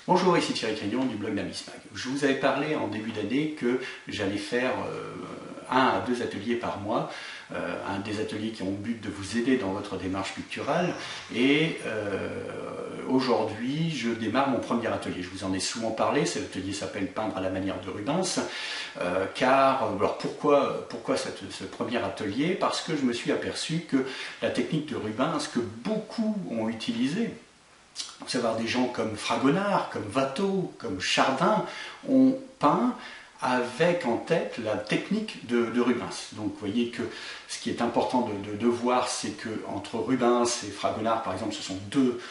Bonjour, ici Thierry Crignon du blog d'Amismag. Je vous avais parlé en début d'année que j'allais faire 1 à 2 ateliers par mois, des ateliers qui ont le but de vous aider dans votre démarche picturale. Et aujourd'hui, je démarre mon premier atelier. Je vous en ai souvent parlé, cet atelier s'appelle Peindre à la manière de Rubens. Alors pourquoi ce premier atelier? Parce que je me suis aperçu que la technique de Rubens, que beaucoup ont utilisée, vous savez, des gens comme Fragonard, comme Watteau, comme Chardin ont peint avec en tête la technique de Rubens. Donc vous voyez que ce qui est important de voir, c'est que entre Rubens et Fragonard, par exemple, ce sont deux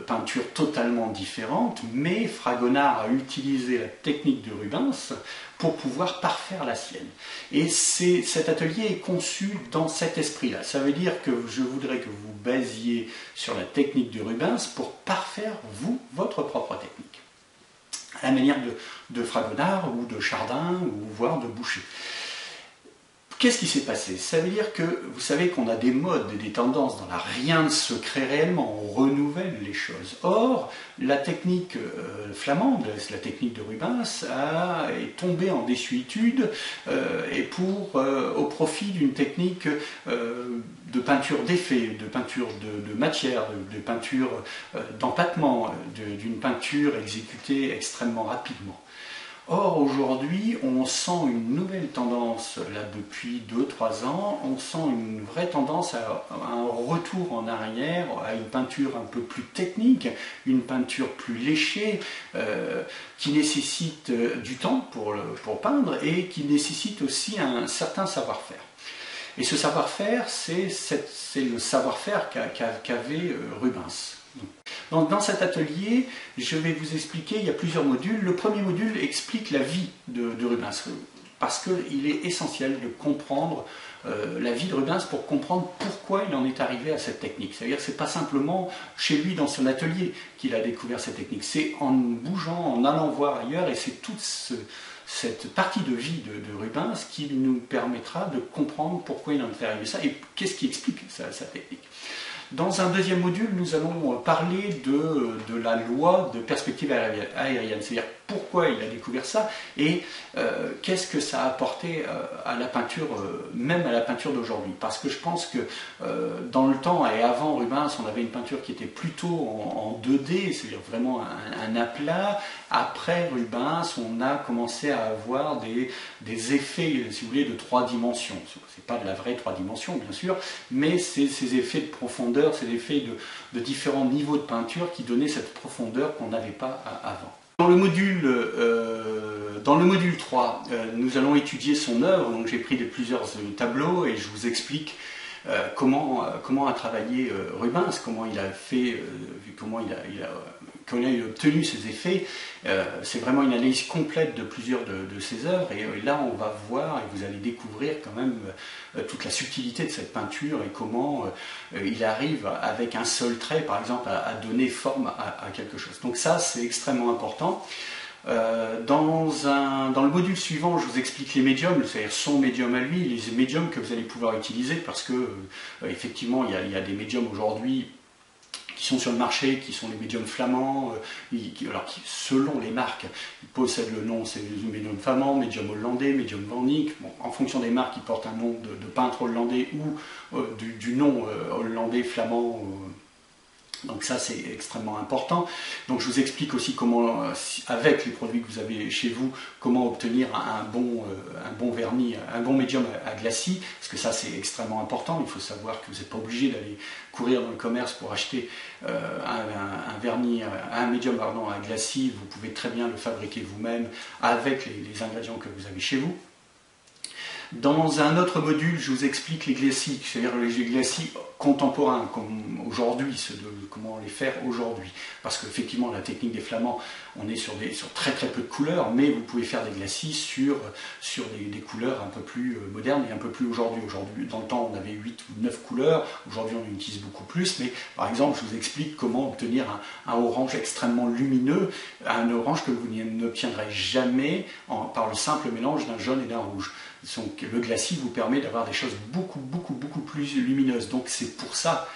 peintures totalement différentes, mais Fragonard a utilisé la technique de Rubens pour pouvoir parfaire la sienne. Et cet atelier est conçu dans cet esprit-là. Ça veut dire que je voudrais que vous basiez sur la technique de Rubens pour parfaire, vous, votre propre technique. À la manière de Fragonard ou de Chardin ou voire de Boucher. Qu'est-ce qui s'est passé? Ça veut dire que vous savez qu'on a des modes et des tendances dans la rien ne se crée réellement, on renouvelle les choses. Or, la technique flamande, la technique de Rubens, est tombée en désuétude au profit d'une technique de peinture d'effet, de peinture de matière, de peinture d'empattement, d'une peinture exécutée extrêmement rapidement. Or, aujourd'hui, on sent une nouvelle tendance, là, depuis 2-3 ans, on sent une vraie tendance à un retour en arrière, à une peinture un peu plus technique, une peinture plus léchée, qui nécessite du temps pour peindre et qui nécessite aussi un certain savoir-faire. Et ce savoir-faire, c'est le savoir-faire qu'avait Rubens. Donc, dans cet atelier, je vais vous expliquer, il y a plusieurs modules. Le premier module explique la vie de Rubens, parce qu'il est essentiel de comprendre la vie de Rubens pour comprendre pourquoi il en est arrivé à cette technique. C'est-à-dire que ce n'est pas simplement chez lui dans son atelier qu'il a découvert cette technique, c'est en bougeant, en allant voir ailleurs, et c'est toute cette partie de vie de Rubens qui nous permettra de comprendre pourquoi il en est arrivé à ça et qu'est-ce qui explique sa technique. Dans un deuxième module, nous allons parler de la loi de perspective aérienne, c'est-à-dire pourquoi il a découvert ça et qu'est-ce que ça a apporté à la peinture, même à la peinture d'aujourd'hui. Parce que je pense que dans le temps et avant Rubens, on avait une peinture qui était plutôt en 2D, c'est-à-dire vraiment un aplat. Après Rubens, on a commencé à avoir des effets, si vous voulez, de 3 dimensions. C'est pas de la vraie 3 dimensions, bien sûr, mais c'est ces effets de profondeur, ces effets de différents niveaux de peinture qui donnaient cette profondeur qu'on n'avait pas avant. Dans le module 3, nous allons étudier son œuvre. Donc j'ai pris plusieurs tableaux et je vous explique comment a travaillé Rubens, comment il a fait, comment il a obtenu ses effets. C'est vraiment une analyse complète de plusieurs de ses œuvres et là on va voir et vous allez découvrir quand même toute la subtilité de cette peinture et comment il arrive avec un seul trait par exemple à donner forme à quelque chose. Donc ça c'est extrêmement important. Dans le module suivant, je vous explique les médiums, c'est-à-dire son médium à lui, les médiums que vous allez pouvoir utiliser parce que effectivement il y a des médiums aujourd'hui qui sont sur le marché, qui sont les médiums flamands, qui selon les marques, ils possèdent le nom, c'est le médium flamand, médium hollandais, médium Van Eyck. Bon, en fonction des marques, ils portent un nom de peintre hollandais ou du nom hollandais, flamand. Donc ça c'est extrêmement important. Donc je vous explique aussi comment, avec les produits que vous avez chez vous, comment obtenir un bon vernis, un bon médium à glacis, parce que ça c'est extrêmement important. Il faut savoir que vous n'êtes pas obligé d'aller courir dans le commerce pour acheter un médium à glacis. Vous pouvez très bien le fabriquer vous-même avec les ingrédients que vous avez chez vous. Dans un autre module, je vous explique les glacis, c'est-à-dire les glacis contemporains, comme aujourd'hui, comment les faire aujourd'hui. Parce qu'effectivement, la technique des flamands, on est sur très très peu de couleurs, mais vous pouvez faire des glacis sur des couleurs un peu plus modernes et un peu plus aujourd'hui. Aujourd'hui, dans le temps, on avait 8 ou 9 couleurs, aujourd'hui on en utilise beaucoup plus, mais par exemple, je vous explique comment obtenir un orange extrêmement lumineux, un orange que vous n'obtiendrez jamais par le simple mélange d'un jaune et d'un rouge. Donc, le glacis vous permet d'avoir des choses beaucoup plus lumineuses. Donc c'est pour ça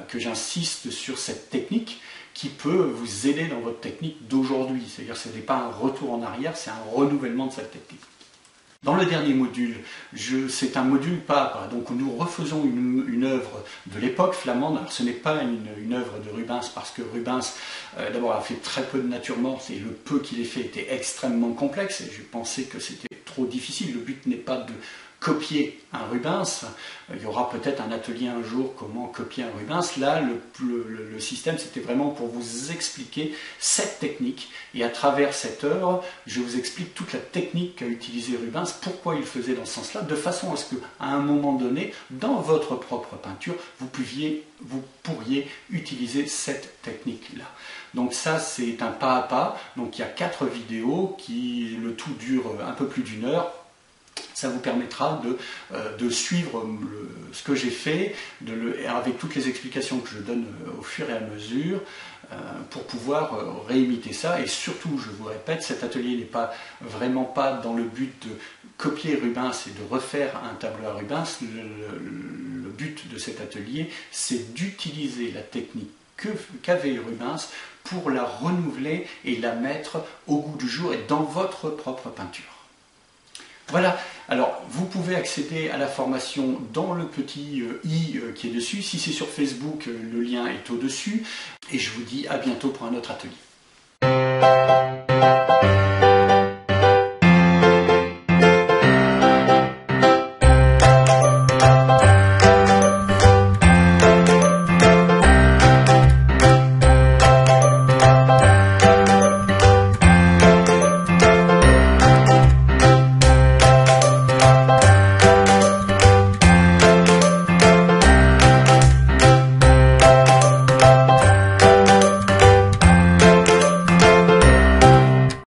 que j'insiste sur cette technique qui peut vous aider dans votre technique d'aujourd'hui. C'est-à-dire que ce n'est pas un retour en arrière, c'est un renouvellement de cette technique. Dans le dernier module, c'est un module pas à pas. Donc nous refaisons une œuvre de l'époque flamande. Alors ce n'est pas une œuvre de Rubens parce que Rubens, d'abord, a fait très peu de nature morte et le peu qu'il ait fait était extrêmement complexe. Et je pensais que c'était trop difficile. Le but n'est pas de copier un Rubens. Il y aura peut-être un atelier un jour comment copier un Rubens. Là, le système, c'était vraiment pour vous expliquer cette technique. Et à travers cette œuvre, je vous explique toute la technique qu'a utilisée Rubens, pourquoi il faisait dans ce sens-là, de façon à ce qu'à un moment donné, dans votre propre peinture, vous pourriez utiliser cette technique-là. Donc ça, c'est un pas à pas. Donc il y a 4 vidéos qui, le tout dure un peu plus d'1 heure. Ça vous permettra de suivre ce que j'ai fait, avec toutes les explications que je donne au fur et à mesure, pour pouvoir réimiter ça. Et surtout, je vous répète, cet atelier n'est vraiment pas dans le but de copier Rubens et de refaire un tableau à Rubens. Le but de cet atelier, c'est d'utiliser la technique qu'avait Rubens pour la renouveler et la mettre au goût du jour et dans votre propre peinture. Voilà, alors vous pouvez accéder à la formation dans le petit i qui est dessus. Si c'est sur Facebook, le lien est au-dessus. Et je vous dis à bientôt pour un autre atelier.